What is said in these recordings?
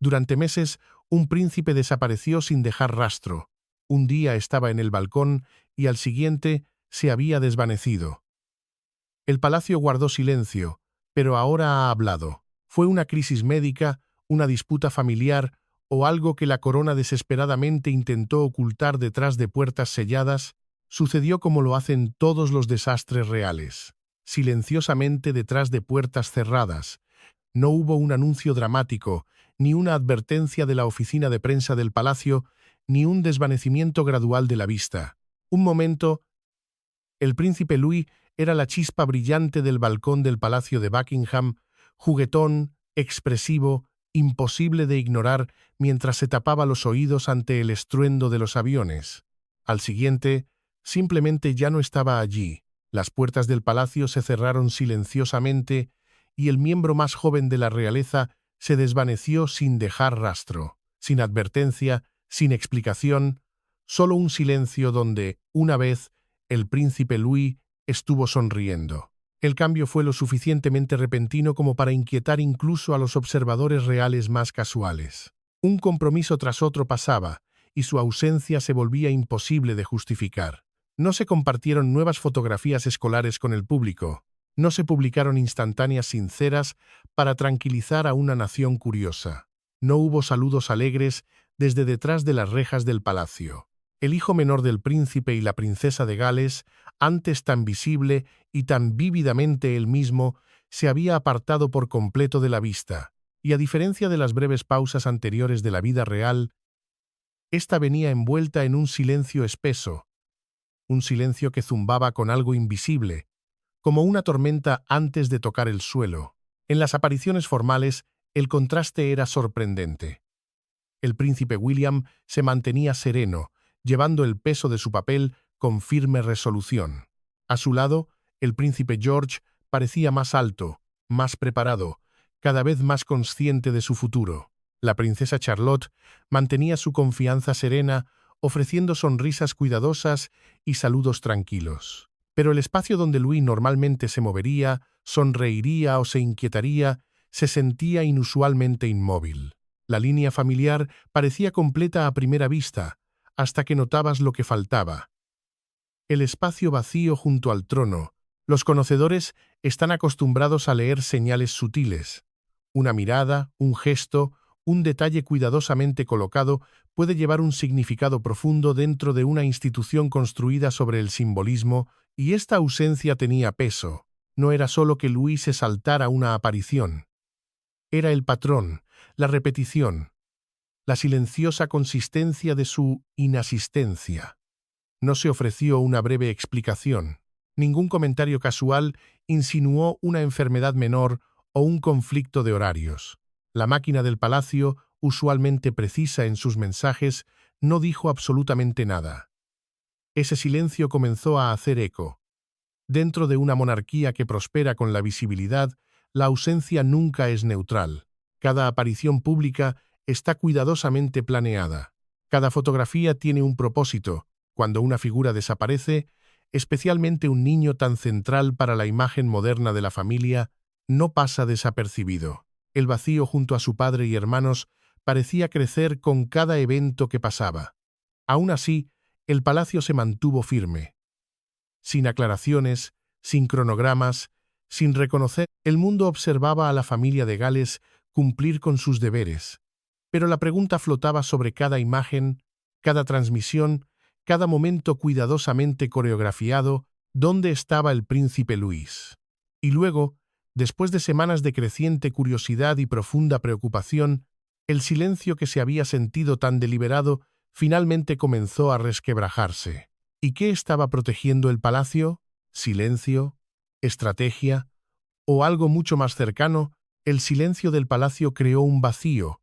Durante meses, un príncipe desapareció sin dejar rastro. Un día estaba en el balcón y al siguiente se había desvanecido. El palacio guardó silencio, pero ahora ha hablado. Fue una crisis médica, una disputa familiar o algo que la corona desesperadamente intentó ocultar detrás de puertas selladas. Sucedió como lo hacen todos los desastres reales, silenciosamente detrás de puertas cerradas. No hubo un anuncio dramático, ni una advertencia de la oficina de prensa del palacio, ni un desvanecimiento gradual de la vista. Un momento, el príncipe Louis era la chispa brillante del balcón del palacio de Buckingham, juguetón, expresivo, imposible de ignorar mientras se tapaba los oídos ante el estruendo de los aviones. Al siguiente, simplemente ya no estaba allí. Las puertas del palacio se cerraron silenciosamente y el miembro más joven de la realeza se desvaneció sin dejar rastro, sin advertencia, sin explicación, solo un silencio donde, una vez, el príncipe Louis estuvo sonriendo. El cambio fue lo suficientemente repentino como para inquietar incluso a los observadores reales más casuales. Un compromiso tras otro pasaba, y su ausencia se volvía imposible de justificar. No se compartieron nuevas fotografías escolares con el público. No se publicaron instantáneas sinceras para tranquilizar a una nación curiosa. No hubo saludos alegres desde detrás de las rejas del palacio. El hijo menor del príncipe y la princesa de Gales, antes tan visible y tan vívidamente él mismo, se había apartado por completo de la vista, y a diferencia de las breves pausas anteriores de la vida real, ésta venía envuelta en un silencio espeso, un silencio que zumbaba con algo invisible, como una tormenta antes de tocar el suelo. En las apariciones formales, el contraste era sorprendente. El príncipe William se mantenía sereno, llevando el peso de su papel con firme resolución. A su lado, el príncipe George parecía más alto, más preparado, cada vez más consciente de su futuro. La princesa Charlotte mantenía su confianza serena, ofreciendo sonrisas cuidadosas y saludos tranquilos. Pero el espacio donde Louis normalmente se movería, sonreiría o se inquietaría, se sentía inusualmente inmóvil. La línea familiar parecía completa a primera vista, hasta que notabas lo que faltaba. El espacio vacío junto al trono. Los conocedores están acostumbrados a leer señales sutiles. Una mirada, un gesto, un detalle cuidadosamente colocado puede llevar un significado profundo dentro de una institución construida sobre el simbolismo, y esta ausencia tenía peso. No era solo que Louis se saltara una aparición. Era el patrón, la repetición, la silenciosa consistencia de su inasistencia. No se ofreció una breve explicación. Ningún comentario casual insinuó una enfermedad menor o un conflicto de horarios. La máquina del palacio, usualmente precisa en sus mensajes, no dijo absolutamente nada. Ese silencio comenzó a hacer eco. Dentro de una monarquía que prospera con la visibilidad, la ausencia nunca es neutral. Cada aparición pública está cuidadosamente planeada. Cada fotografía tiene un propósito. Cuando una figura desaparece, especialmente un niño tan central para la imagen moderna de la familia, no pasa desapercibido. El vacío junto a su padre y hermanos parecía crecer con cada evento que pasaba. Aún así, el palacio se mantuvo firme. Sin aclaraciones, sin cronogramas, sin reconocer, el mundo observaba a la familia de Gales cumplir con sus deberes. Pero la pregunta flotaba sobre cada imagen, cada transmisión, cada momento cuidadosamente coreografiado: ¿dónde estaba el príncipe Louis? Y luego, después de semanas de creciente curiosidad y profunda preocupación, el silencio que se había sentido tan deliberado finalmente comenzó a resquebrajarse. ¿Y qué estaba protegiendo el palacio? ¿Silencio? ¿Estrategia? ¿O algo mucho más cercano? El silencio del palacio creó un vacío,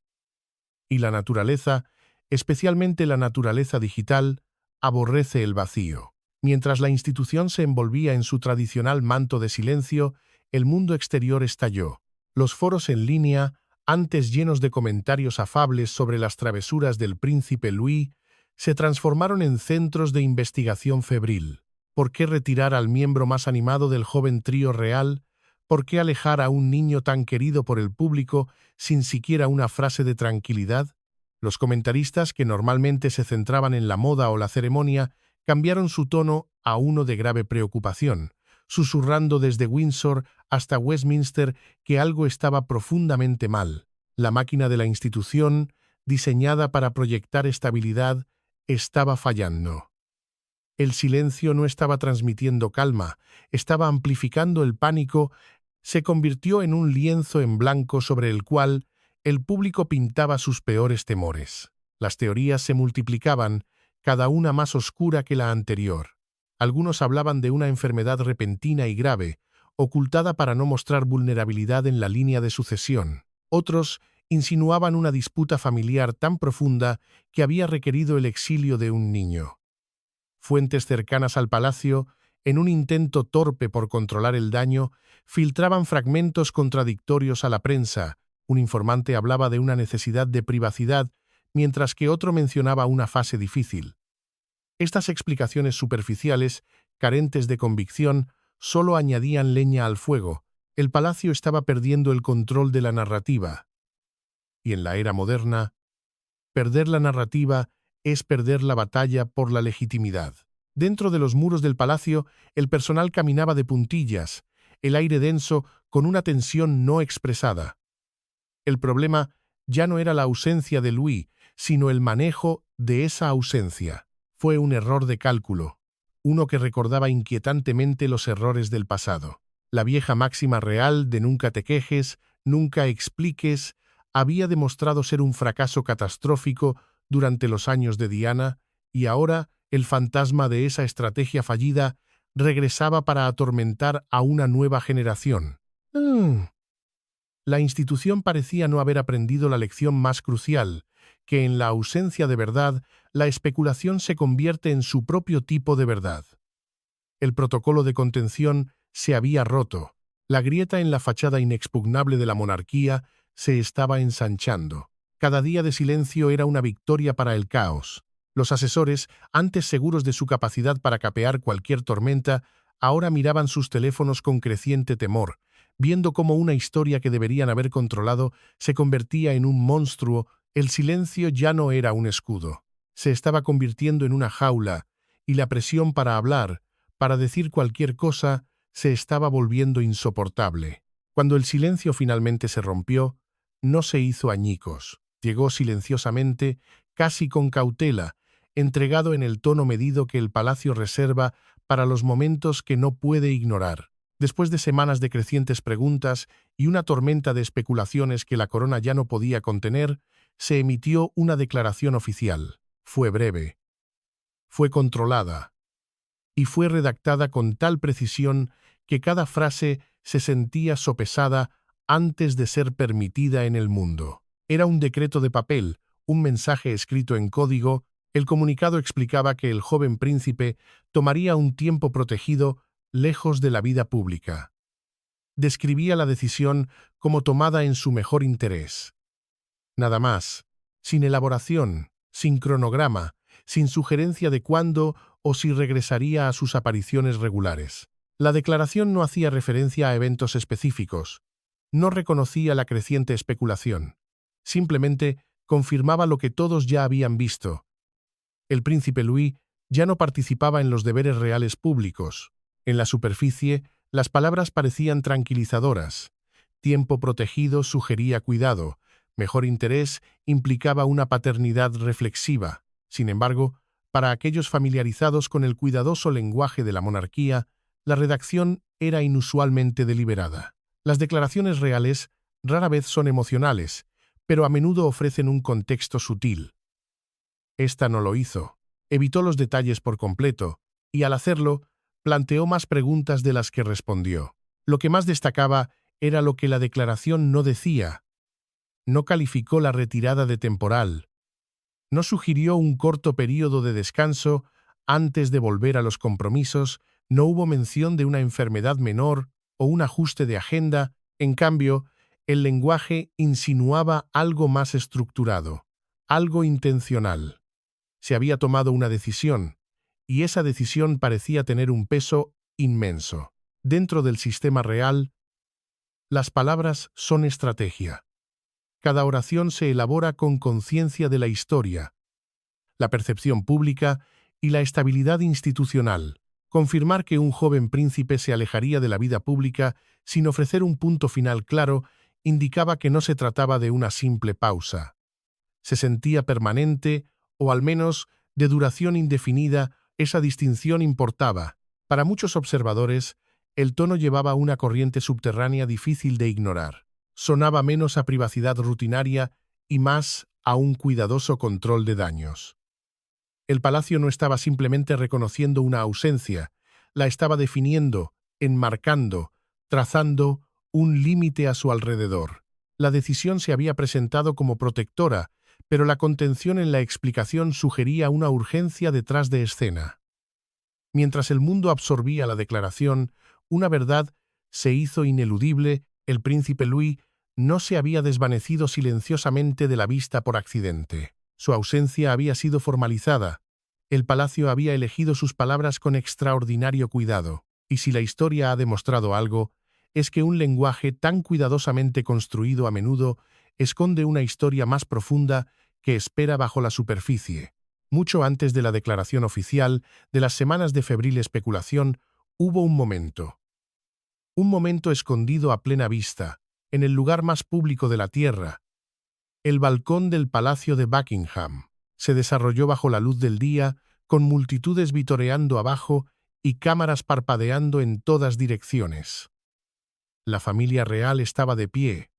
y la naturaleza, especialmente la naturaleza digital, aborrece el vacío. Mientras la institución se envolvía en su tradicional manto de silencio, el mundo exterior estalló. Los foros en línea, antes llenos de comentarios afables sobre las travesuras del príncipe Louis, se transformaron en centros de investigación febril. ¿Por qué retirar al miembro más animado del joven trío real? ¿Por qué alejar a un niño tan querido por el público sin siquiera una frase de tranquilidad? Los comentaristas, que normalmente se centraban en la moda o la ceremonia, cambiaron su tono a uno de grave preocupación, susurrando desde Windsor hasta Westminster que algo estaba profundamente mal. La máquina de la institución, diseñada para proyectar estabilidad, estaba fallando. El silencio no estaba transmitiendo calma, estaba amplificando el pánico, se convirtió en un lienzo en blanco sobre el cual el público pintaba sus peores temores. Las teorías se multiplicaban, cada una más oscura que la anterior. Algunos hablaban de una enfermedad repentina y grave, ocultada para no mostrar vulnerabilidad en la línea de sucesión. Otros insinuaban una disputa familiar tan profunda que había requerido el exilio de un niño. Fuentes cercanas al palacio, en un intento torpe por controlar el daño, filtraban fragmentos contradictorios a la prensa. Un informante hablaba de una necesidad de privacidad, mientras que otro mencionaba una fase difícil. Estas explicaciones superficiales, carentes de convicción, solo añadían leña al fuego. El palacio estaba perdiendo el control de la narrativa. Y en la era moderna, perder la narrativa es perder la batalla por la legitimidad. Dentro de los muros del palacio, el personal caminaba de puntillas, el aire denso con una tensión no expresada. El problema ya no era la ausencia de Louis, sino el manejo de esa ausencia. Fue un error de cálculo, uno que recordaba inquietantemente los errores del pasado. La vieja máxima real de nunca te quejes, nunca expliques, había demostrado ser un fracaso catastrófico durante los años de Diana, y ahora el fantasma de esa estrategia fallida regresaba para atormentar a una nueva generación. La institución parecía no haber aprendido la lección más crucial, que en la ausencia de verdad, la especulación se convierte en su propio tipo de verdad. El protocolo de contención se había roto, la grieta en la fachada inexpugnable de la monarquía se estaba ensanchando. Cada día de silencio era una victoria para el caos. Los asesores, antes seguros de su capacidad para capear cualquier tormenta, ahora miraban sus teléfonos con creciente temor, viendo cómo una historia que deberían haber controlado se convertía en un monstruo. El silencio ya no era un escudo. Se estaba convirtiendo en una jaula, y la presión para hablar, para decir cualquier cosa, se estaba volviendo insoportable. Cuando el silencio finalmente se rompió, no se hizo añicos. Llegó silenciosamente, casi con cautela, entregado en el tono medido que el palacio reserva para los momentos que no puede ignorar. Después de semanas de crecientes preguntas y una tormenta de especulaciones que la corona ya no podía contener, se emitió una declaración oficial. Fue breve, fue controlada, y fue redactada con tal precisión que cada frase se sentía sopesada antes de ser permitida en el mundo. Era un decreto de papel, un mensaje escrito en código. El comunicado explicaba que el joven príncipe tomaría un tiempo protegido lejos de la vida pública. Describía la decisión como tomada en su mejor interés. Nada más, sin elaboración, sin cronograma, sin sugerencia de cuándo o si regresaría a sus apariciones regulares. La declaración no hacía referencia a eventos específicos, no reconocía la creciente especulación. Simplemente confirmaba lo que todos ya habían visto. El príncipe Louis ya no participaba en los deberes reales públicos. En la superficie, las palabras parecían tranquilizadoras. Tiempo protegido sugería cuidado. Mejor interés implicaba una paternidad reflexiva. Sin embargo, para aquellos familiarizados con el cuidadoso lenguaje de la monarquía, la redacción era inusualmente deliberada. Las declaraciones reales rara vez son emocionales, pero a menudo ofrecen un contexto sutil. Esta no lo hizo. Evitó los detalles por completo, y al hacerlo, planteó más preguntas de las que respondió. Lo que más destacaba era lo que la declaración no decía. No calificó la retirada de temporal. No sugirió un corto período de descanso antes de volver a los compromisos. No hubo mención de una enfermedad menor o un ajuste de agenda. En cambio, el lenguaje insinuaba algo más estructurado, algo intencional. Se había tomado una decisión, y esa decisión parecía tener un peso inmenso. Dentro del sistema real, Las palabras son estrategia. Cada oración se elabora con conciencia de la historia, la percepción pública y la estabilidad institucional. Confirmar que un joven príncipe se alejaría de la vida pública sin ofrecer un punto final claro indicaba que no se trataba de una simple pausa. Se sentía permanente, o al menos de duración indefinida. Esa distinción importaba. Para muchos observadores, el tono llevaba una corriente subterránea difícil de ignorar. Sonaba menos a privacidad rutinaria y más a un cuidadoso control de daños. El palacio no estaba simplemente reconociendo una ausencia, la estaba definiendo, enmarcando, trazando un límite a su alrededor. La decisión se había presentado como protectora, pero la contención en la explicación sugería una urgencia detrás de escena. Mientras el mundo absorbía la declaración, una verdad se hizo ineludible: el príncipe Louis no se había desvanecido silenciosamente de la vista por accidente. Su ausencia había sido formalizada. El palacio había elegido sus palabras con extraordinario cuidado, y si la historia ha demostrado algo, es que un lenguaje tan cuidadosamente construido a menudo esconde una historia más profunda que espera bajo la superficie. Mucho antes de la declaración oficial, de las semanas de febril especulación, hubo un momento. Un momento escondido a plena vista, en el lugar más público de la tierra. El balcón del Palacio de Buckingham se desarrolló bajo la luz del día, con multitudes vitoreando abajo y cámaras parpadeando en todas direcciones. La familia real estaba de pie,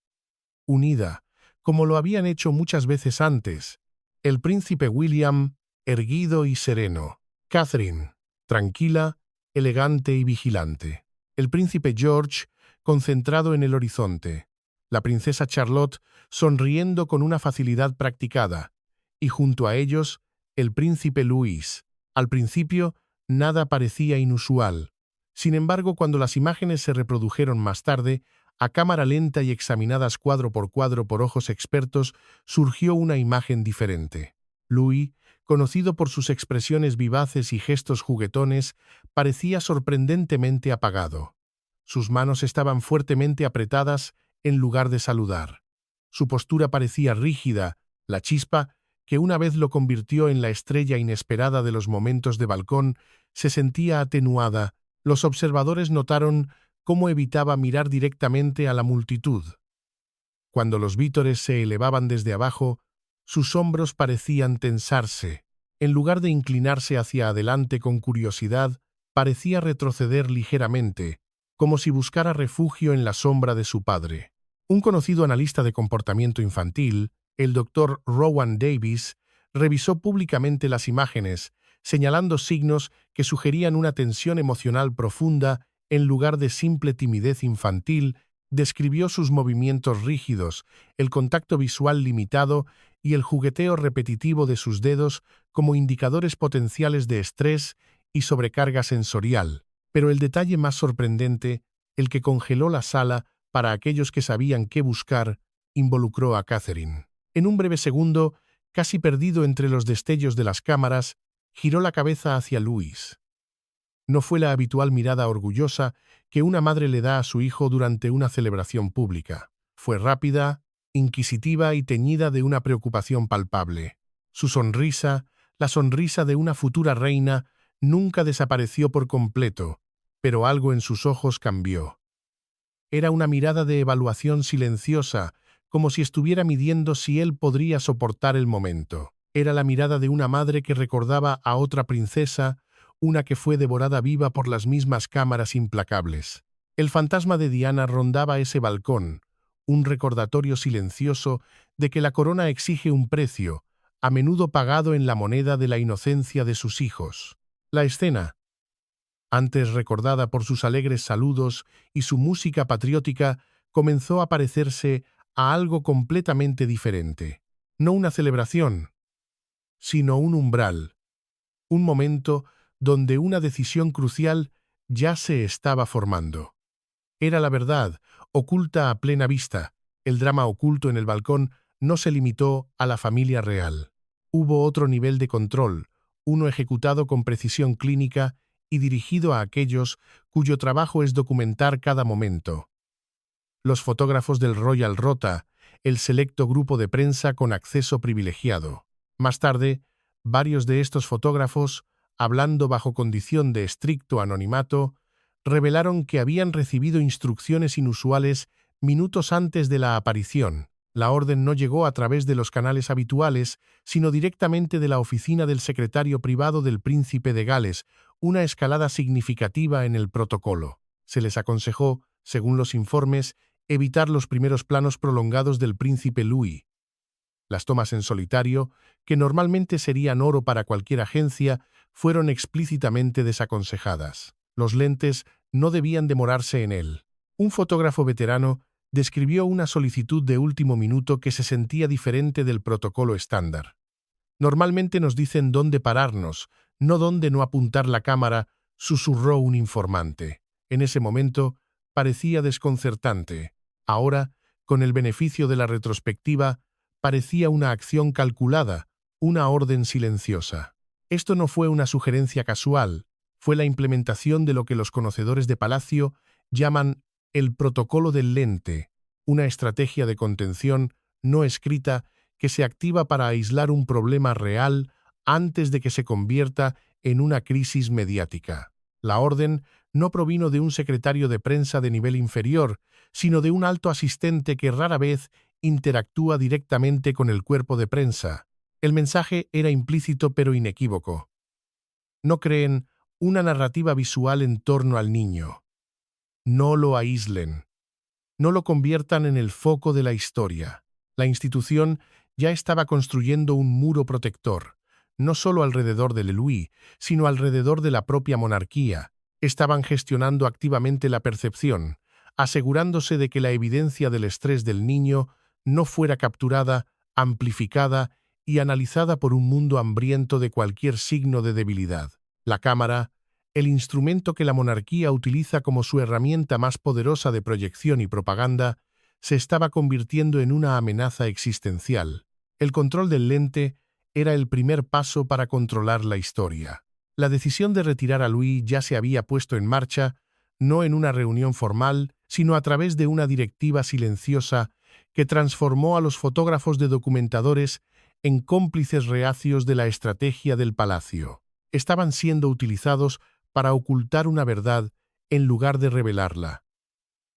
unida, como lo habían hecho muchas veces antes. El príncipe William, erguido y sereno. Catherine, tranquila, elegante y vigilante. El príncipe George, concentrado en el horizonte. La princesa Charlotte, sonriendo con una facilidad practicada. Y junto a ellos, el príncipe Louis. Al principio, nada parecía inusual. Sin embargo, cuando las imágenes se reprodujeron más tarde, a cámara lenta y examinadas cuadro por ojos expertos, surgió una imagen diferente. Louis, conocido por sus expresiones vivaces y gestos juguetones, parecía sorprendentemente apagado. Sus manos estaban fuertemente apretadas en lugar de saludar. Su postura parecía rígida, la chispa, que una vez lo convirtió en la estrella inesperada de los momentos de balcón, se sentía atenuada. Los observadores notaron cómo evitaba mirar directamente a la multitud. Cuando los vítores se elevaban desde abajo, sus hombros parecían tensarse. En lugar de inclinarse hacia adelante con curiosidad, parecía retroceder ligeramente, como si buscara refugio en la sombra de su padre. Un conocido analista de comportamiento infantil, el Dr. Rowan Davis, revisó públicamente las imágenes, señalando signos que sugerían una tensión emocional profunda en lugar de simple timidez infantil. Describió sus movimientos rígidos, el contacto visual limitado y el jugueteo repetitivo de sus dedos como indicadores potenciales de estrés y sobrecarga sensorial. Pero el detalle más sorprendente, el que congeló la sala para aquellos que sabían qué buscar, involucró a Catherine. En un breve segundo, casi perdido entre los destellos de las cámaras, giró la cabeza hacia Louis. No fue la habitual mirada orgullosa que una madre le da a su hijo durante una celebración pública. Fue rápida, inquisitiva y teñida de una preocupación palpable. Su sonrisa, la sonrisa de una futura reina, nunca desapareció por completo, pero algo en sus ojos cambió. Era una mirada de evaluación silenciosa, como si estuviera midiendo si él podría soportar el momento. Era la mirada de una madre que recordaba a otra princesa, una que fue devorada viva por las mismas cámaras implacables. El fantasma de Diana rondaba ese balcón, un recordatorio silencioso de que la corona exige un precio, a menudo pagado en la moneda de la inocencia de sus hijos. La escena, antes recordada por sus alegres saludos y su música patriótica, comenzó a parecerse a algo completamente diferente. No una celebración, sino un umbral, un momento donde una decisión crucial ya se estaba formando. Era la verdad, oculta a plena vista. El drama oculto en el balcón no se limitó a la familia real. Hubo otro nivel de control, uno ejecutado con precisión clínica y dirigido a aquellos cuyo trabajo es documentar cada momento. los fotógrafos del Royal Rota, el selecto grupo de prensa con acceso privilegiado. Más tarde, varios de estos fotógrafos, hablando bajo condición de estricto anonimato, revelaron que habían recibido instrucciones inusuales minutos antes de la aparición. La orden no llegó a través de los canales habituales, sino directamente de la oficina del secretario privado del príncipe de Gales, una escalada significativa en el protocolo. Se les aconsejó, según los informes, evitar los primeros planos prolongados del príncipe Louis. Las tomas en solitario, que normalmente serían oro para cualquier agencia, fueron explícitamente desaconsejadas. Los lentes no debían demorarse en él. Un fotógrafo veterano describió una solicitud de último minuto que se sentía diferente del protocolo estándar. Normalmente nos dicen dónde pararnos, no dónde no apuntar la cámara, susurró un informante. En ese momento parecía desconcertante. Ahora, con el beneficio de la retrospectiva, parecía una acción calculada, una orden silenciosa. Esto no fue una sugerencia casual, fue la implementación de lo que los conocedores de Palacio llaman el protocolo del lente, una estrategia de contención no escrita que se activa para aislar un problema real antes de que se convierta en una crisis mediática. La orden no provino de un secretario de prensa de nivel inferior, sino de un alto asistente que rara vez interactúa directamente con el cuerpo de prensa. El mensaje era implícito pero inequívoco. No creen una narrativa visual en torno al niño. No lo aíslen. No lo conviertan en el foco de la historia. La institución ya estaba construyendo un muro protector, no solo alrededor de Louis, sino alrededor de la propia monarquía. Estaban gestionando activamente la percepción, asegurándose de que la evidencia del estrés del niño no fuera capturada, amplificada y analizada por un mundo hambriento de cualquier signo de debilidad. La cámara, el instrumento que la monarquía utiliza como su herramienta más poderosa de proyección y propaganda, se estaba convirtiendo en una amenaza existencial. El control del lente era el primer paso para controlar la historia. La decisión de retirar a Louis ya se había puesto en marcha, no en una reunión formal, sino a través de una directiva silenciosa que transformó a los fotógrafos de documentadores en cómplices reacios de la estrategia del palacio. Estaban siendo utilizados para ocultar una verdad en lugar de revelarla.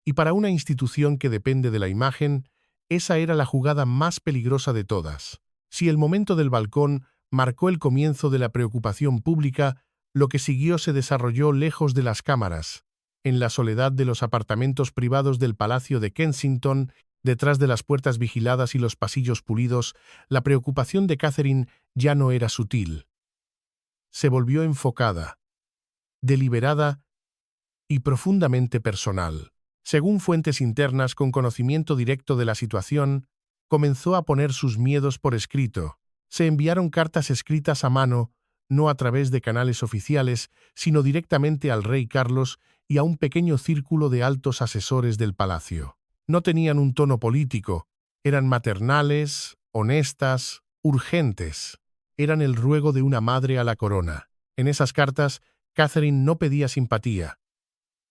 Y para una institución que depende de la imagen, esa era la jugada más peligrosa de todas. Si el momento del balcón marcó el comienzo de la preocupación pública, lo que siguió se desarrolló lejos de las cámaras, en la soledad de los apartamentos privados del Palacio de Kensington, detrás de las puertas vigiladas y los pasillos pulidos. La preocupación de Catherine ya no era sutil. Se volvió enfocada, deliberada y profundamente personal. Según fuentes internas con conocimiento directo de la situación, comenzó a poner sus miedos por escrito. Se enviaron cartas escritas a mano, no a través de canales oficiales, sino directamente al rey Carlos y a un pequeño círculo de altos asesores del palacio. No tenían un tono político, eran maternales, honestas, urgentes. Eran el ruego de una madre a la corona. En esas cartas, Catherine no pedía simpatía,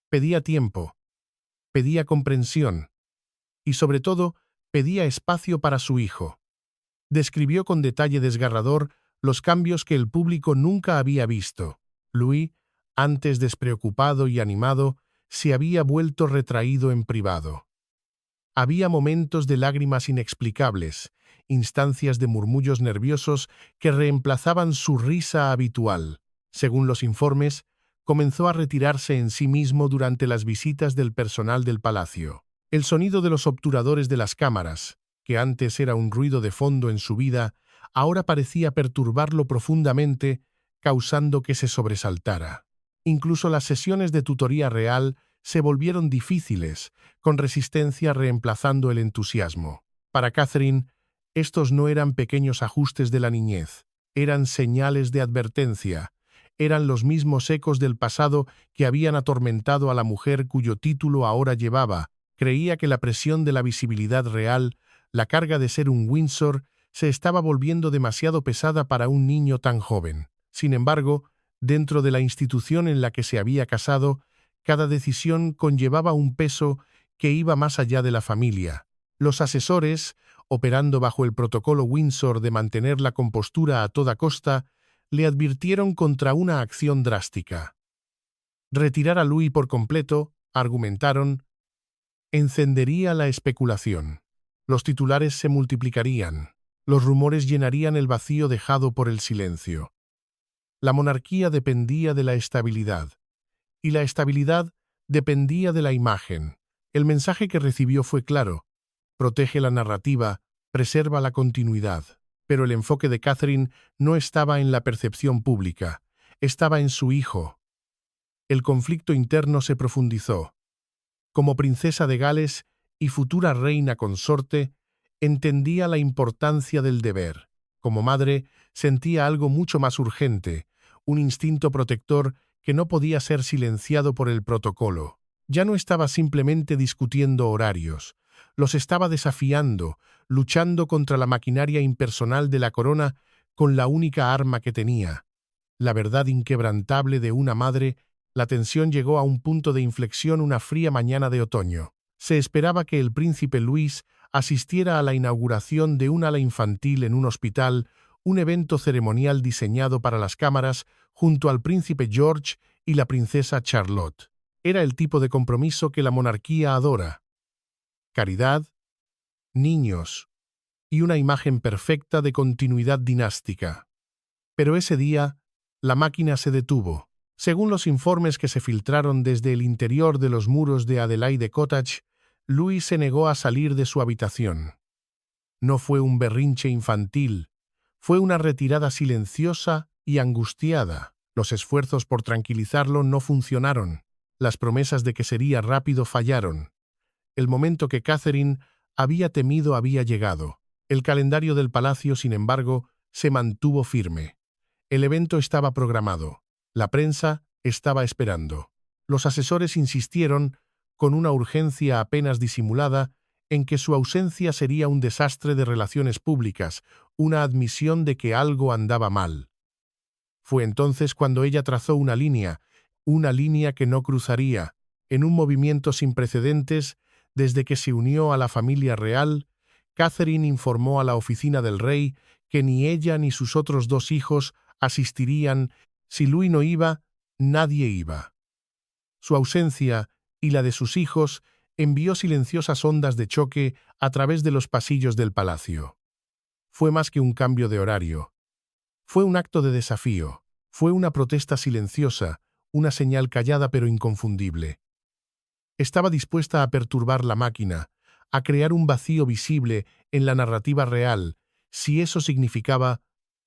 pedía tiempo, pedía comprensión y, sobre todo, pedía espacio para su hijo. Describió con detalle desgarrador los cambios que el público nunca había visto. Louis, antes despreocupado y animado, se había vuelto retraído en privado. Había momentos de lágrimas inexplicables, instancias de murmullos nerviosos que reemplazaban su risa habitual. Según los informes, comenzó a retirarse en sí mismo durante las visitas del personal del palacio. El sonido de los obturadores de las cámaras, que antes era un ruido de fondo en su vida, ahora parecía perturbarlo profundamente, causando que se sobresaltara. Incluso las sesiones de tutoría real se volvieron difíciles, con resistencia reemplazando el entusiasmo. Para Catherine, estos no eran pequeños ajustes de la niñez, eran señales de advertencia, eran los mismos ecos del pasado que habían atormentado a la mujer cuyo título ahora llevaba. Creía que la presión de la visibilidad real, la carga de ser un Windsor, se estaba volviendo demasiado pesada para un niño tan joven. Sin embargo, dentro de la institución en la que se había casado, cada decisión conllevaba un peso que iba más allá de la familia. Los asesores, operando bajo el protocolo Windsor de mantener la compostura a toda costa, le advirtieron contra una acción drástica. Retirar a Louis por completo, argumentaron, encendería la especulación. Los titulares se multiplicarían. Los rumores llenarían el vacío dejado por el silencio. La monarquía dependía de la estabilidad, y la estabilidad dependía de la imagen. El mensaje que recibió fue claro: protege la narrativa, preserva la continuidad. Pero el enfoque de Catherine no estaba en la percepción pública, estaba en su hijo. El conflicto interno se profundizó. Como princesa de Gales y futura reina consorte, entendía la importancia del deber. Como madre, sentía algo mucho más urgente, un instinto protector que no podía ser silenciado por el protocolo. Ya no estaba simplemente discutiendo horarios, los estaba desafiando, luchando contra la maquinaria impersonal de la corona con la única arma que tenía, la verdad inquebrantable de una madre. La tensión llegó a un punto de inflexión una fría mañana de otoño. Se esperaba que el príncipe Luis asistiera a la inauguración de un ala infantil en un hospital, un evento ceremonial diseñado para las cámaras junto al príncipe George y la princesa Charlotte. Era el tipo de compromiso que la monarquía adora. Caridad, niños y una imagen perfecta de continuidad dinástica. Pero ese día, la máquina se detuvo. Según los informes que se filtraron desde el interior de los muros de Adelaide Cottage, Louis se negó a salir de su habitación. No fue un berrinche infantil, fue una retirada silenciosa y angustiada. Los esfuerzos por tranquilizarlo no funcionaron. Las promesas de que sería rápido fallaron. El momento que Catherine había temido había llegado. El calendario del palacio, sin embargo, se mantuvo firme. El evento estaba programado. La prensa estaba esperando. Los asesores insistieron, con una urgencia apenas disimulada, en que su ausencia sería un desastre de relaciones públicas, una admisión de que algo andaba mal. Fue entonces cuando ella trazó una línea que no cruzaría, en un movimiento sin precedentes. Desde que se unió a la familia real, Catherine informó a la oficina del rey que ni ella ni sus otros 2 hijos asistirían. Si Louis no iba, nadie iba. Su ausencia y la de sus hijos envió silenciosas ondas de choque a través de los pasillos del palacio. Fue más que un cambio de horario. Fue un acto de desafío. Fue una protesta silenciosa, una señal callada pero inconfundible. Estaba dispuesta a perturbar la máquina, a crear un vacío visible en la narrativa real, si eso significaba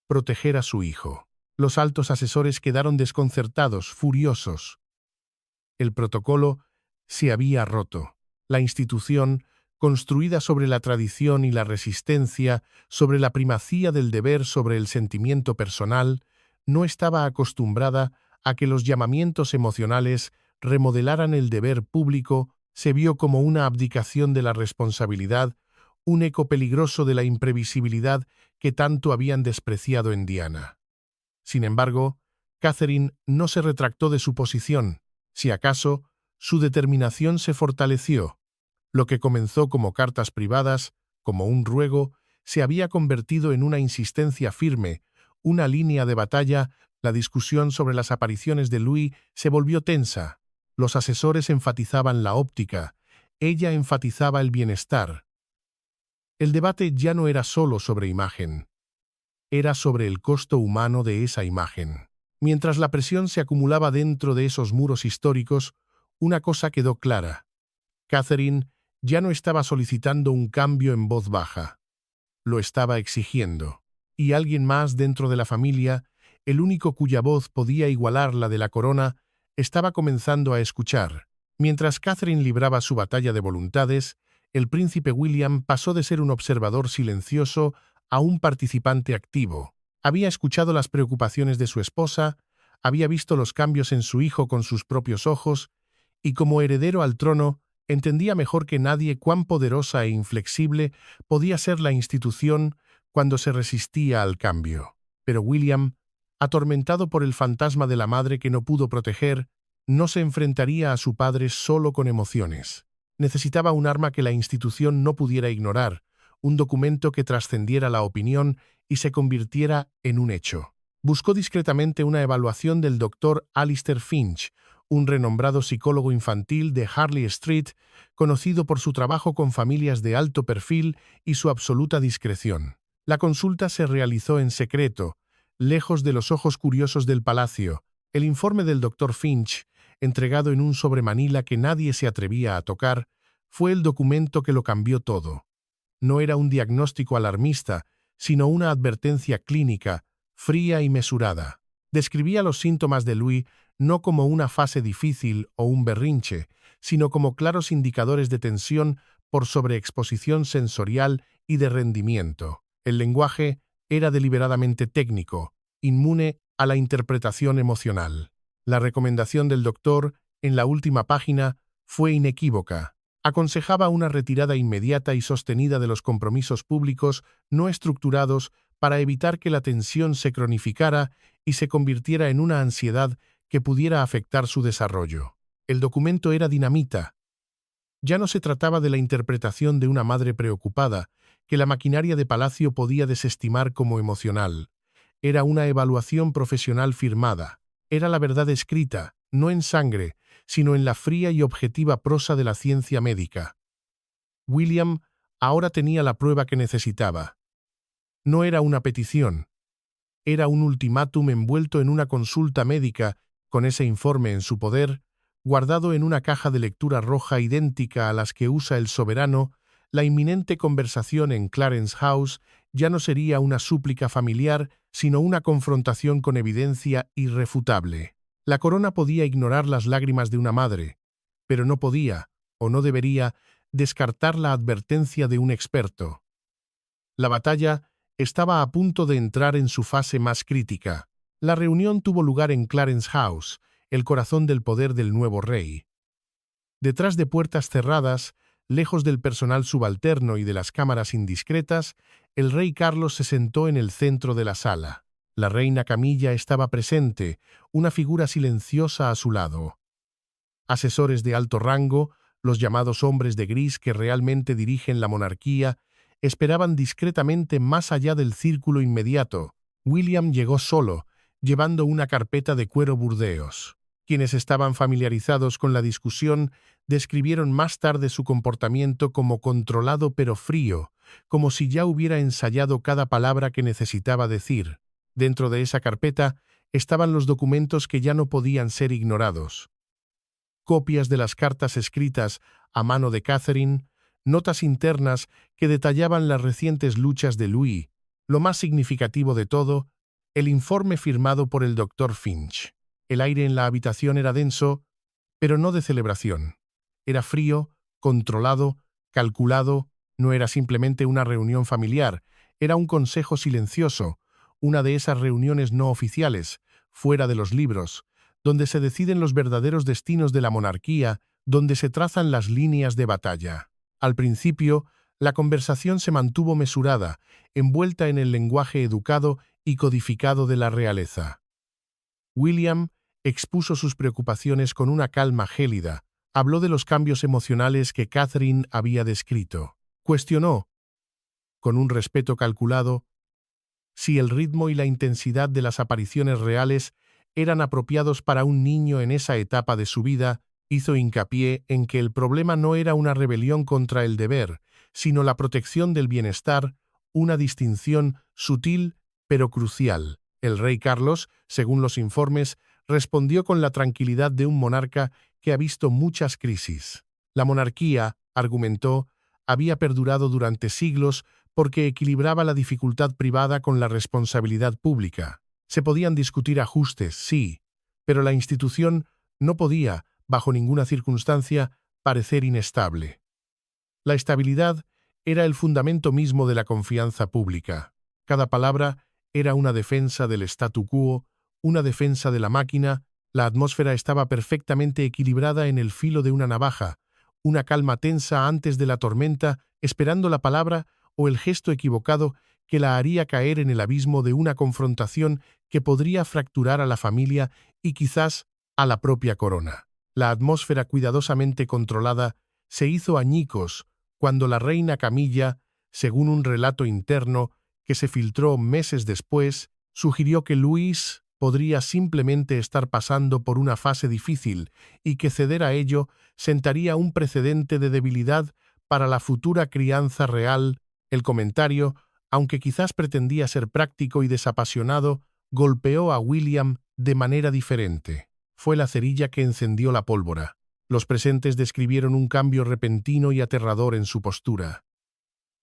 proteger a su hijo. Los altos asesores quedaron desconcertados, furiosos. El protocolo se había roto. La institución, construida sobre la tradición y la resistencia, sobre la primacía del deber sobre el sentimiento personal, no estaba acostumbrada a que los llamamientos emocionales remodelaran el deber público. Se vio como una abdicación de la responsabilidad, un eco peligroso de la imprevisibilidad que tanto habían despreciado en Diana. Sin embargo, Catherine no se retractó de su posición. Si acaso, su determinación se fortaleció. Lo que comenzó como cartas privadas, como un ruego, se había convertido en una insistencia firme, una línea de batalla. La discusión sobre las apariciones de Louis se volvió tensa. Los asesores enfatizaban la óptica, ella enfatizaba el bienestar. El debate ya no era solo sobre imagen, era sobre el costo humano de esa imagen. Mientras la presión se acumulaba dentro de esos muros históricos, una cosa quedó clara. Catherine ya no estaba solicitando un cambio en voz baja. Lo estaba exigiendo. Y alguien más dentro de la familia, el único cuya voz podía igualar la de la corona, estaba comenzando a escuchar. Mientras Catherine libraba su batalla de voluntades, el príncipe William pasó de ser un observador silencioso a un participante activo. Había escuchado las preocupaciones de su esposa, había visto los cambios en su hijo con sus propios ojos, y como heredero al trono, entendía mejor que nadie cuán poderosa e inflexible podía ser la institución cuando se resistía al cambio. Pero William, atormentado por el fantasma de la madre que no pudo proteger, no se enfrentaría a su padre solo con emociones. Necesitaba un arma que la institución no pudiera ignorar, un documento que trascendiera la opinión y se convirtiera en un hecho. Buscó discretamente una evaluación del Dr. Alistair Finch, un renombrado psicólogo infantil de Harley Street, conocido por su trabajo con familias de alto perfil y su absoluta discreción. La consulta se realizó en secreto, lejos de los ojos curiosos del palacio. El informe del Dr. Finch, entregado en un sobremanila que nadie se atrevía a tocar, fue el documento que lo cambió todo. No era un diagnóstico alarmista, sino una advertencia clínica, fría y mesurada. Describía los síntomas de Louis no como una fase difícil o un berrinche, sino como claros indicadores de tensión por sobreexposición sensorial y de rendimiento. El lenguaje era deliberadamente técnico, inmune a la interpretación emocional. La recomendación del doctor, en la última página, fue inequívoca. Aconsejaba una retirada inmediata y sostenida de los compromisos públicos no estructurados para evitar que la tensión se cronificara y se convirtiera en una ansiedad que pudiera afectar su desarrollo. El documento era dinamita. Ya no se trataba de la interpretación de una madre preocupada, que la maquinaria de palacio podía desestimar como emocional. Era una evaluación profesional firmada. Era la verdad escrita, no en sangre, sino en la fría y objetiva prosa de la ciencia médica. William ahora tenía la prueba que necesitaba. No era una petición. Era un ultimátum envuelto en una consulta médica, con ese informe en su poder, guardado en una caja de lectura roja idéntica a las que usa el soberano. La inminente conversación en Clarence House ya no sería una súplica familiar, sino una confrontación con evidencia irrefutable. La corona podía ignorar las lágrimas de una madre, pero no podía, o no debería, descartar la advertencia de un experto. La batalla estaba a punto de entrar en su fase más crítica. La reunión tuvo lugar en Clarence House, el corazón del poder del nuevo rey. Detrás de puertas cerradas, lejos del personal subalterno y de las cámaras indiscretas, el rey Carlos se sentó en el centro de la sala. La reina Camilla estaba presente, una figura silenciosa a su lado. Asesores de alto rango, los llamados hombres de gris que realmente dirigen la monarquía, esperaban discretamente más allá del círculo inmediato. William llegó solo, llevando una carpeta de cuero burdeos. Quienes estaban familiarizados con la discusión describieron más tarde su comportamiento como controlado pero frío, como si ya hubiera ensayado cada palabra que necesitaba decir. Dentro de esa carpeta estaban los documentos que ya no podían ser ignorados. Copias de las cartas escritas a mano de Catherine, notas internas que detallaban las recientes luchas de Louis. Lo más significativo de todo, el informe firmado por el Dr. Finch. El aire en la habitación era denso, pero no de celebración. Era frío, controlado, calculado. No era simplemente una reunión familiar, era un consejo silencioso, una de esas reuniones no oficiales, fuera de los libros, donde se deciden los verdaderos destinos de la monarquía, donde se trazan las líneas de batalla. Al principio, la conversación se mantuvo mesurada, envuelta en el lenguaje educado y codificado de la realeza. William expuso sus preocupaciones con una calma gélida, habló de los cambios emocionales que Catherine había descrito. Cuestionó, con un respeto calculado, si el ritmo y la intensidad de las apariciones reales eran apropiados para un niño en esa etapa de su vida. Hizo hincapié en que el problema no era una rebelión contra el deber, sino la protección del bienestar, una distinción sutil pero crucial. El rey Carlos, según los informes, respondió con la tranquilidad de un monarca que ha visto muchas crisis. La monarquía, argumentó, había perdurado durante siglos porque equilibraba la dificultad privada con la responsabilidad pública. Se podían discutir ajustes, sí, pero la institución no podía, bajo ninguna circunstancia, parecer inestable. La estabilidad era el fundamento mismo de la confianza pública. Cada palabra era una defensa del statu quo, una defensa de la máquina. La atmósfera estaba perfectamente equilibrada en el filo de una navaja, una calma tensa antes de la tormenta, esperando la palabra o el gesto equivocado que la haría caer en el abismo de una confrontación que podría fracturar a la familia y quizás a la propia corona. La atmósfera cuidadosamente controlada se hizo añicos cuando la reina Camilla, según un relato interno que se filtró meses después, sugirió que Luis podría simplemente estar pasando por una fase difícil y que ceder a ello sentaría un precedente de debilidad para la futura crianza real. El comentario, aunque quizás pretendía ser práctico y desapasionado, golpeó a William de manera diferente. Fue la cerilla que encendió la pólvora. Los presentes describieron un cambio repentino y aterrador en su postura.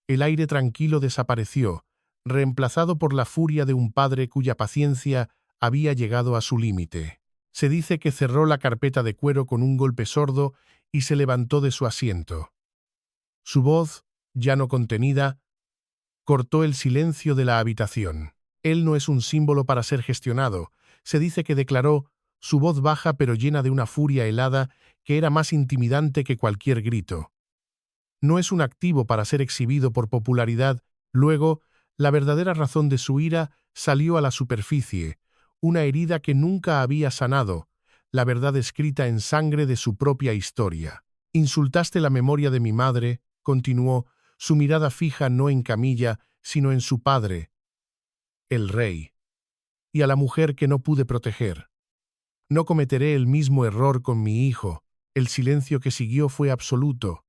El aire tranquilo desapareció, reemplazado por la furia de un padre cuya paciencia había llegado a su límite. Se dice que cerró la carpeta de cuero con un golpe sordo y se levantó de su asiento. Su voz, ya no contenida, cortó el silencio de la habitación. Él no es un símbolo para ser gestionado. Se dice que declaró, su voz baja pero llena de una furia helada que era más intimidante que cualquier grito. No es un activo para ser exhibido por popularidad. Luego, la verdadera razón de su ira salió a la superficie, una herida que nunca había sanado, la verdad escrita en sangre de su propia historia. Insultaste la memoria de mi madre, continuó, su mirada fija no en Camilla, sino en su padre, el rey, y a la mujer que no pude proteger. No cometeré el mismo error con mi hijo. El silencio que siguió fue absoluto,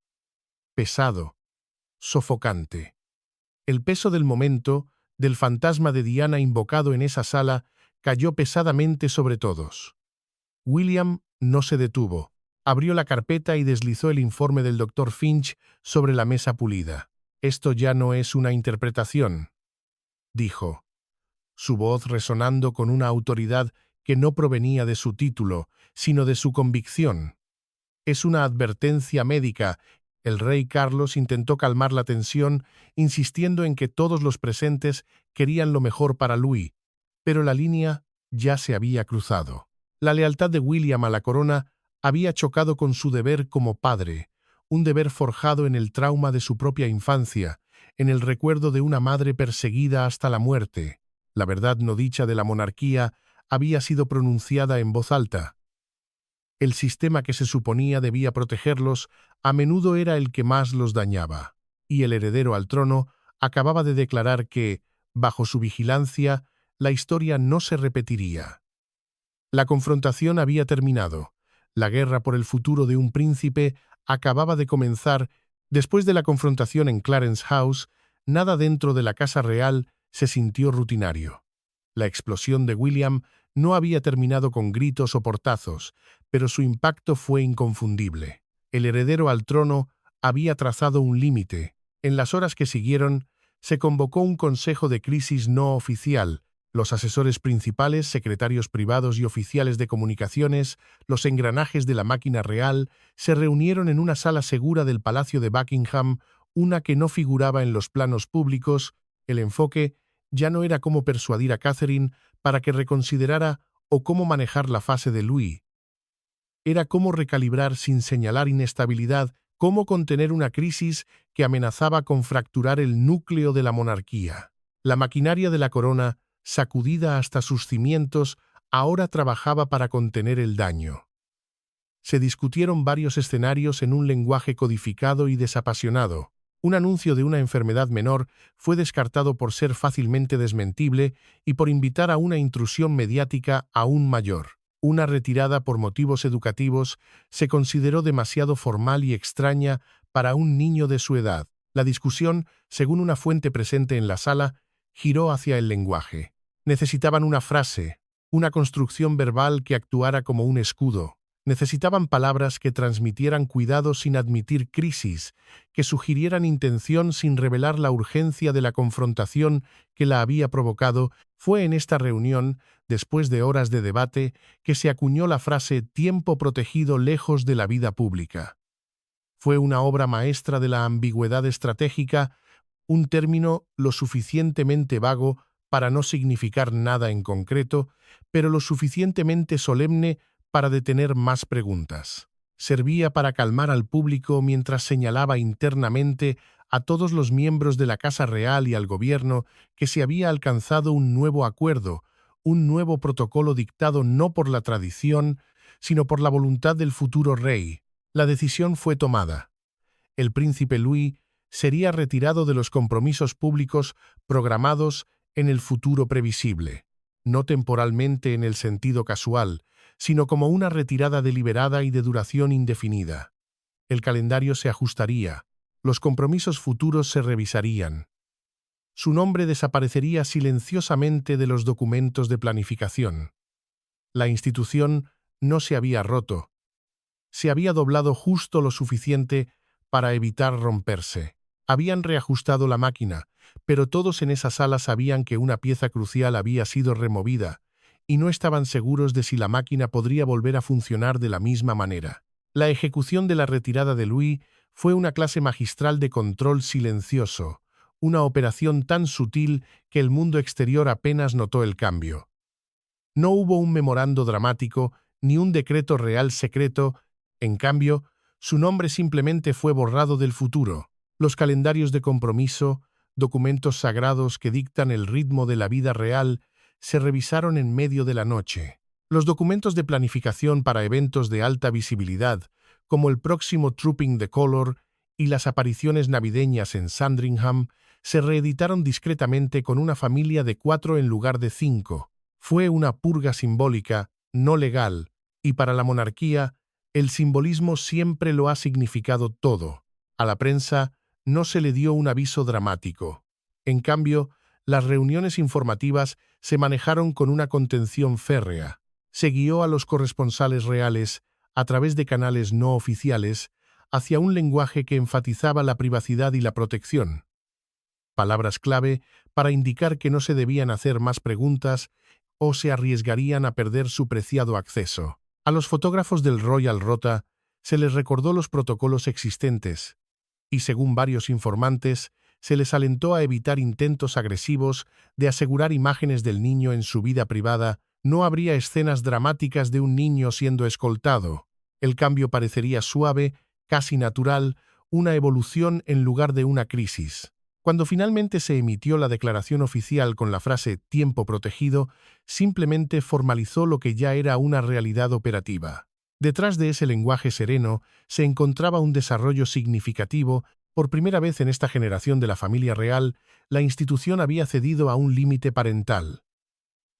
pesado, sofocante. El peso del momento, del fantasma de Diana invocado en esa sala, cayó pesadamente sobre todos. William no se detuvo. Abrió la carpeta y deslizó el informe del Dr. Finch sobre la mesa pulida. «Esto ya no es una interpretación», dijo, su voz resonando con una autoridad que no provenía de su título, sino de su convicción. «Es una advertencia médica». El rey Carlos intentó calmar la tensión, insistiendo en que todos los presentes querían lo mejor para Louis, pero la línea ya se había cruzado. La lealtad de William a la corona había chocado con su deber como padre, un deber forjado en el trauma de su propia infancia, en el recuerdo de una madre perseguida hasta la muerte. La verdad no dicha de la monarquía había sido pronunciada en voz alta. El sistema que se suponía debía protegerlos a menudo era el que más los dañaba, y el heredero al trono acababa de declarar que, bajo su vigilancia, la historia no se repetiría. La confrontación había terminado. La guerra por el futuro de un príncipe acababa de comenzar. Después de la confrontación en Clarence House, nada dentro de la Casa Real se sintió rutinario. La explosión de William no había terminado con gritos o portazos, pero su impacto fue inconfundible. El heredero al trono había trazado un límite. En las horas que siguieron, se convocó un consejo de crisis no oficial. Los asesores principales, secretarios privados y oficiales de comunicaciones, los engranajes de la máquina real, se reunieron en una sala segura del Palacio de Buckingham, una que no figuraba en los planos públicos. El enfoque ya no era cómo persuadir a Catherine para que reconsiderara o cómo manejar la fase de Louis. Era cómo recalibrar sin señalar inestabilidad, cómo contener una crisis que amenazaba con fracturar el núcleo de la monarquía. La maquinaria de la corona, sacudida hasta sus cimientos, ahora trabajaba para contener el daño. Se discutieron varios escenarios en un lenguaje codificado y desapasionado. Un anuncio de una enfermedad menor fue descartado por ser fácilmente desmentible y por invitar a una intrusión mediática aún mayor. Una retirada por motivos educativos se consideró demasiado formal y extraña para un niño de su edad. La discusión, según una fuente presente en la sala, giró hacia el lenguaje. Necesitaban una frase, una construcción verbal que actuara como un escudo. Necesitaban palabras que transmitieran cuidado sin admitir crisis, que sugirieran intención sin revelar la urgencia de la confrontación que la había provocado. Fue en esta reunión, después de horas de debate, que se acuñó la frase «tiempo protegido lejos de la vida pública». Fue una obra maestra de la ambigüedad estratégica, un término lo suficientemente vago para no significar nada en concreto, pero lo suficientemente solemne para detener más preguntas. Servía para calmar al público mientras señalaba internamente a todos los miembros de la Casa Real y al gobierno que se había alcanzado un nuevo acuerdo, un nuevo protocolo dictado no por la tradición, sino por la voluntad del futuro rey. La decisión fue tomada. El príncipe Louis sería retirado de los compromisos públicos programados en el futuro previsible, no temporalmente en el sentido casual, sino como una retirada deliberada y de duración indefinida. El calendario se ajustaría, los compromisos futuros se revisarían. Su nombre desaparecería silenciosamente de los documentos de planificación. La institución no se había roto. Se había doblado justo lo suficiente para evitar romperse. Habían reajustado la máquina, pero todos en esa sala sabían que una pieza crucial había sido removida, y no estaban seguros de si la máquina podría volver a funcionar de la misma manera. La ejecución de la retirada de Louis fue una clase magistral de control silencioso, una operación tan sutil que el mundo exterior apenas notó el cambio. No hubo un memorando dramático ni un decreto real secreto, en cambio, su nombre simplemente fue borrado del futuro. Los calendarios de compromiso, documentos sagrados que dictan el ritmo de la vida real, se revisaron en medio de la noche. Los documentos de planificación para eventos de alta visibilidad, como el próximo Trooping the Colour y las apariciones navideñas en Sandringham, se reeditaron discretamente con una familia de 4 en lugar de 5. Fue una purga simbólica, no legal, y para la monarquía, el simbolismo siempre lo ha significado todo. A la prensa no se le dio un aviso dramático. En cambio, las reuniones informativas se manejaron con una contención férrea. Se guió a los corresponsales reales, a través de canales no oficiales, hacia un lenguaje que enfatizaba la privacidad y la protección. Palabras clave para indicar que no se debían hacer más preguntas o se arriesgarían a perder su preciado acceso. A los fotógrafos del Royal Rota se les recordó los protocolos existentes y, según varios informantes, se les alentó a evitar intentos agresivos de asegurar imágenes del niño en su vida privada. No habría escenas dramáticas de un niño siendo escoltado. El cambio parecería suave, casi natural, una evolución en lugar de una crisis. Cuando finalmente se emitió la declaración oficial con la frase «tiempo protegido», simplemente formalizó lo que ya era una realidad operativa. Detrás de ese lenguaje sereno se encontraba un desarrollo significativo. Por primera vez en esta generación de la familia real, la institución había cedido a un límite parental.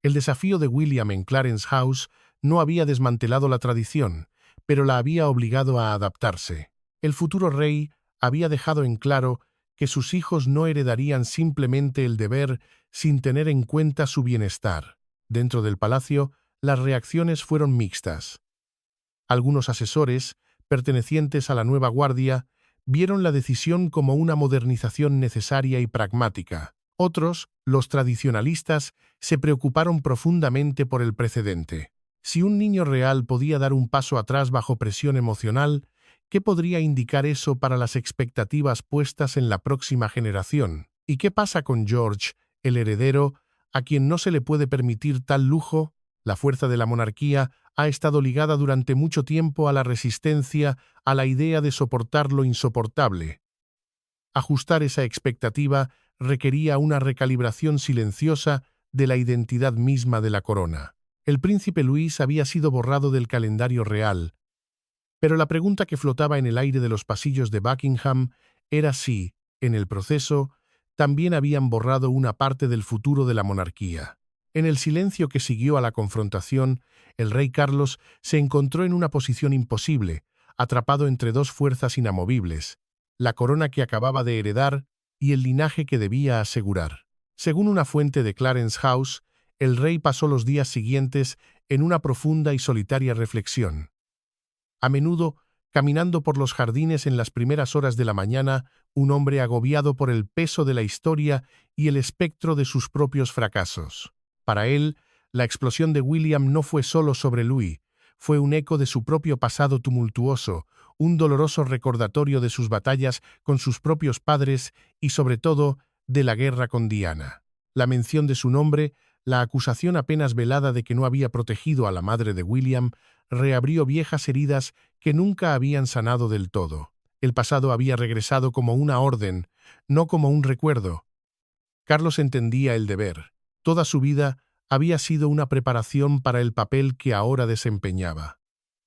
El desafío de William en Clarence House no había desmantelado la tradición, pero la había obligado a adaptarse. El futuro rey había dejado en claro que sus hijos no heredarían simplemente el deber sin tener en cuenta su bienestar. Dentro del palacio, las reacciones fueron mixtas. Algunos asesores, pertenecientes a la nueva guardia, vieron la decisión como una modernización necesaria y pragmática. Otros, los tradicionalistas, se preocuparon profundamente por el precedente. Si un niño real podía dar un paso atrás bajo presión emocional, ¿qué podría indicar eso para las expectativas puestas en la próxima generación? ¿Y qué pasa con George, el heredero, a quien no se le puede permitir tal lujo? La fuerza de la monarquía ha estado ligada durante mucho tiempo a la resistencia a la idea de soportar lo insoportable. Ajustar esa expectativa requería una recalibración silenciosa de la identidad misma de la corona. El príncipe Luis había sido borrado del calendario real, pero la pregunta que flotaba en el aire de los pasillos de Buckingham era si, en el proceso, también habían borrado una parte del futuro de la monarquía. En el silencio que siguió a la confrontación, el rey Carlos se encontró en una posición imposible, atrapado entre dos fuerzas inamovibles, la corona que acababa de heredar y el linaje que debía asegurar. Según una fuente de Clarence House, el rey pasó los días siguientes en una profunda y solitaria reflexión. A menudo, caminando por los jardines en las primeras horas de la mañana, un hombre agobiado por el peso de la historia y el espectro de sus propios fracasos. Para él, la explosión de William no fue solo sobre Louis, fue un eco de su propio pasado tumultuoso, un doloroso recordatorio de sus batallas con sus propios padres y, sobre todo, de la guerra con Diana. La mención de su nombre, la acusación apenas velada de que no había protegido a la madre de William, reabrió viejas heridas que nunca habían sanado del todo. El pasado había regresado como una orden, no como un recuerdo. Carlos entendía el deber. Toda su vida había sido una preparación para el papel que ahora desempeñaba.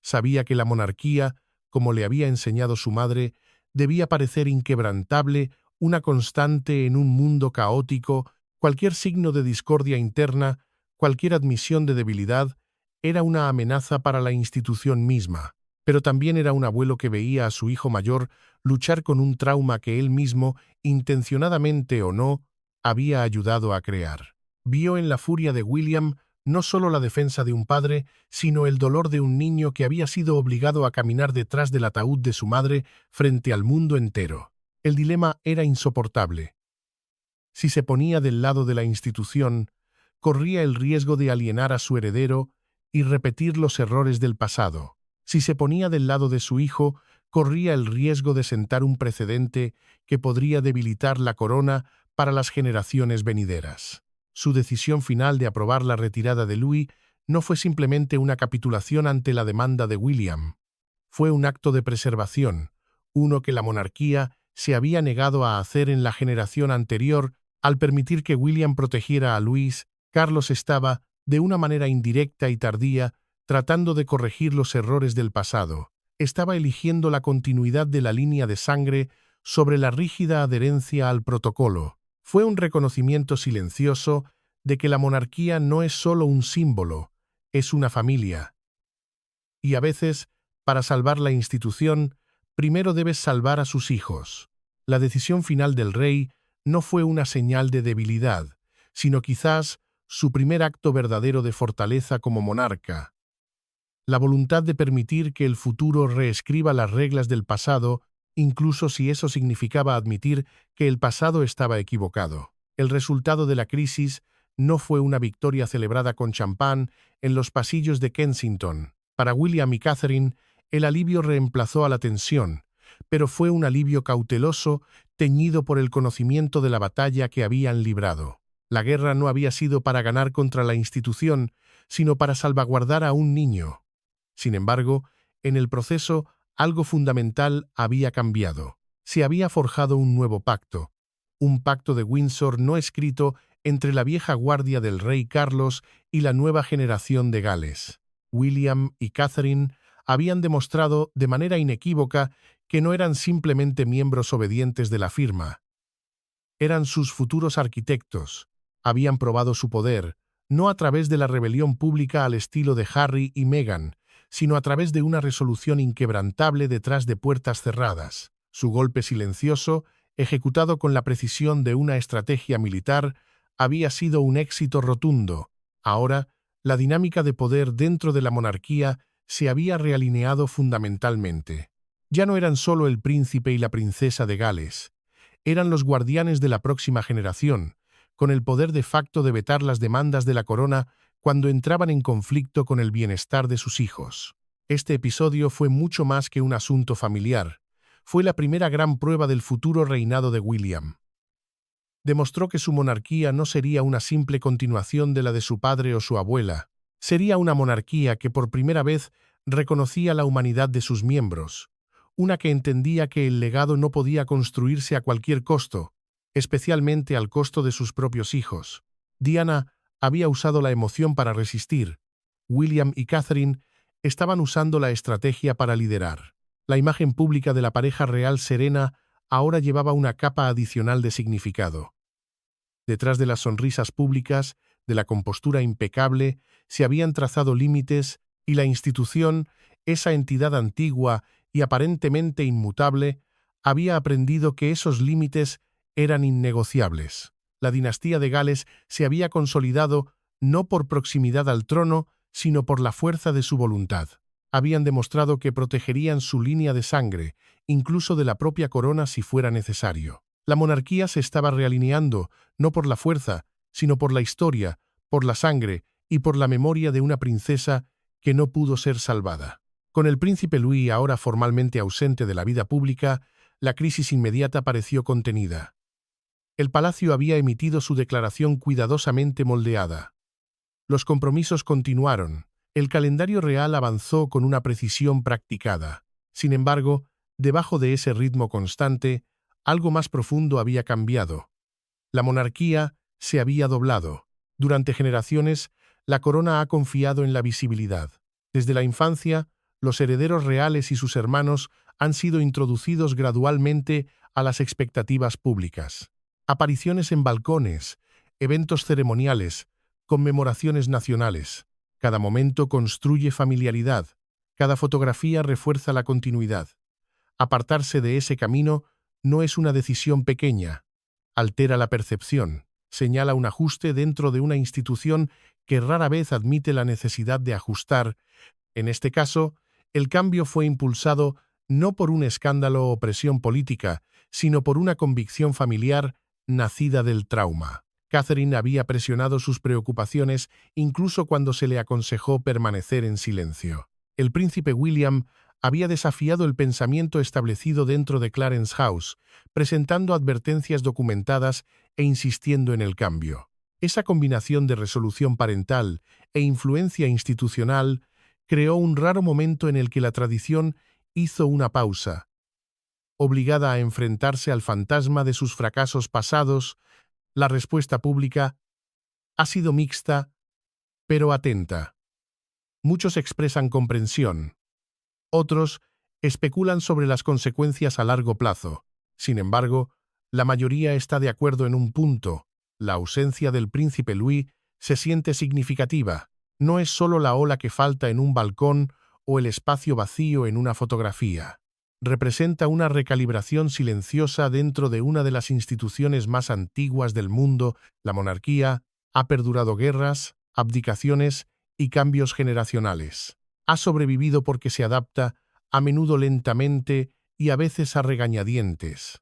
Sabía que la monarquía, como le había enseñado su madre, debía parecer inquebrantable, una constante en un mundo caótico. Cualquier signo de discordia interna, cualquier admisión de debilidad, era una amenaza para la institución misma. Pero también era un abuelo que veía a su hijo mayor luchar con un trauma que él mismo, intencionadamente o no, había ayudado a crear. Vio en la furia de William no solo la defensa de un padre, sino el dolor de un niño que había sido obligado a caminar detrás del ataúd de su madre frente al mundo entero. El dilema era insoportable. Si se ponía del lado de la institución, corría el riesgo de alienar a su heredero y repetir los errores del pasado. Si se ponía del lado de su hijo, corría el riesgo de sentar un precedente que podría debilitar la corona para las generaciones venideras. Su decisión final de aprobar la retirada de Louis no fue simplemente una capitulación ante la demanda de William. Fue un acto de preservación, uno que la monarquía se había negado a hacer en la generación anterior. Al permitir que William protegiera a Luis, Carlos estaba, de una manera indirecta y tardía, tratando de corregir los errores del pasado. Estaba eligiendo la continuidad de la línea de sangre sobre la rígida adherencia al protocolo. Fue un reconocimiento silencioso de que la monarquía no es solo un símbolo, es una familia. Y a veces, para salvar la institución, primero debes salvar a sus hijos. La decisión final del rey no fue una señal de debilidad, sino quizás su primer acto verdadero de fortaleza como monarca. La voluntad de permitir que el futuro reescriba las reglas del pasado, incluso si eso significaba admitir que el pasado estaba equivocado. El resultado de la crisis no fue una victoria celebrada con champán en los pasillos de Kensington. Para William y Catherine, el alivio reemplazó a la tensión, pero fue un alivio cauteloso, teñido por el conocimiento de la batalla que habían librado. La guerra no había sido para ganar contra la institución, sino para salvaguardar a un niño. Sin embargo, en el proceso, algo fundamental había cambiado. Se había forjado un nuevo pacto, un pacto de Windsor no escrito entre la vieja guardia del rey Carlos y la nueva generación de Gales. William y Catherine habían demostrado de manera inequívoca que no eran simplemente miembros obedientes de la firma. Eran sus futuros arquitectos. Habían probado su poder, no a través de la rebelión pública al estilo de Harry y Meghan, sino a través de una resolución inquebrantable detrás de puertas cerradas. Su golpe silencioso, ejecutado con la precisión de una estrategia militar, había sido un éxito rotundo. Ahora, la dinámica de poder dentro de la monarquía se había realineado fundamentalmente. Ya no eran solo el príncipe y la princesa de Gales, eran los guardianes de la próxima generación, con el poder de facto de vetar las demandas de la corona cuando entraban en conflicto con el bienestar de sus hijos. Este episodio fue mucho más que un asunto familiar. Fue la primera gran prueba del futuro reinado de William. Demostró que su monarquía no sería una simple continuación de la de su padre o su abuela. Sería una monarquía que por primera vez reconocía la humanidad de sus miembros, una que entendía que el legado no podía construirse a cualquier costo, especialmente al costo de sus propios hijos. Diana había usado la emoción para resistir. William y Catherine estaban usando la estrategia para liderar. La imagen pública de la pareja real serena ahora llevaba una capa adicional de significado. Detrás de las sonrisas públicas, de la compostura impecable, se habían trazado límites y la institución, esa entidad antigua y aparentemente inmutable, había aprendido que esos límites eran innegociables. La dinastía de Gales se había consolidado no por proximidad al trono, sino por la fuerza de su voluntad. Habían demostrado que protegerían su línea de sangre, incluso de la propia corona si fuera necesario. La monarquía se estaba realineando, no por la fuerza, sino por la historia, por la sangre y por la memoria de una princesa que no pudo ser salvada. Con el príncipe Louis ahora formalmente ausente de la vida pública, la crisis inmediata pareció contenida. El palacio había emitido su declaración cuidadosamente moldeada. Los compromisos continuaron. El calendario real avanzó con una precisión practicada. Sin embargo, debajo de ese ritmo constante, algo más profundo había cambiado. La monarquía se había doblado. Durante generaciones, la corona ha confiado en la visibilidad. Desde la infancia, los herederos reales y sus hermanos han sido introducidos gradualmente a las expectativas públicas. Apariciones en balcones, eventos ceremoniales, conmemoraciones nacionales. Cada momento construye familiaridad. Cada fotografía refuerza la continuidad. Apartarse de ese camino no es una decisión pequeña. Altera la percepción. Señala un ajuste dentro de una institución que rara vez admite la necesidad de ajustar. En este caso, el cambio fue impulsado no por un escándalo o presión política, sino por una convicción familiar nacida del trauma. Catherine había presionado sus preocupaciones incluso cuando se le aconsejó permanecer en silencio. El príncipe William había desafiado el pensamiento establecido dentro de Clarence House, presentando advertencias documentadas e insistiendo en el cambio. Esa combinación de resolución parental e influencia institucional creó un raro momento en el que la tradición hizo una pausa. Obligada a enfrentarse al fantasma de sus fracasos pasados, la respuesta pública ha sido mixta, pero atenta. Muchos expresan comprensión. Otros especulan sobre las consecuencias a largo plazo. Sin embargo, la mayoría está de acuerdo en un punto. La ausencia del príncipe Louis se siente significativa. No es solo la ola que falta en un balcón o el espacio vacío en una fotografía. Representa una recalibración silenciosa dentro de una de las instituciones más antiguas del mundo. La monarquía ha perdurado guerras, abdicaciones y cambios generacionales. Ha sobrevivido porque se adapta, a menudo lentamente y a veces a regañadientes.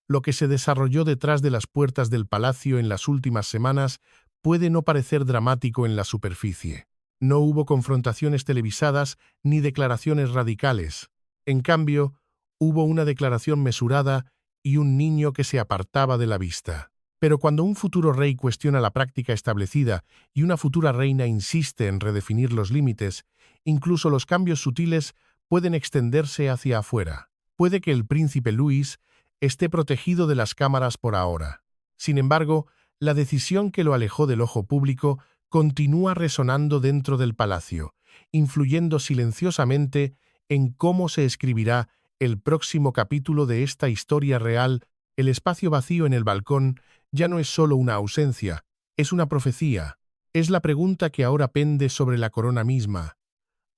Lo que se desarrolló detrás de las puertas del palacio en las últimas semanas puede no parecer dramático en la superficie. No hubo confrontaciones televisadas ni declaraciones radicales. En cambio, hubo una declaración mesurada y un niño que se apartaba de la vista. Pero cuando un futuro rey cuestiona la práctica establecida y una futura reina insiste en redefinir los límites, incluso los cambios sutiles pueden extenderse hacia afuera. Puede que el príncipe Louis esté protegido de las cámaras por ahora. Sin embargo, la decisión que lo alejó del ojo público continúa resonando dentro del palacio, influyendo silenciosamente en cómo se escribirá el próximo capítulo de esta historia real. El espacio vacío en el balcón ya no es solo una ausencia, es una profecía. Es la pregunta que ahora pende sobre la corona misma.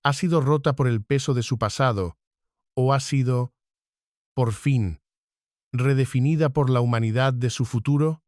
¿Ha sido rota por el peso de su pasado? ¿O ha sido, por fin, redefinida por la humanidad de su futuro?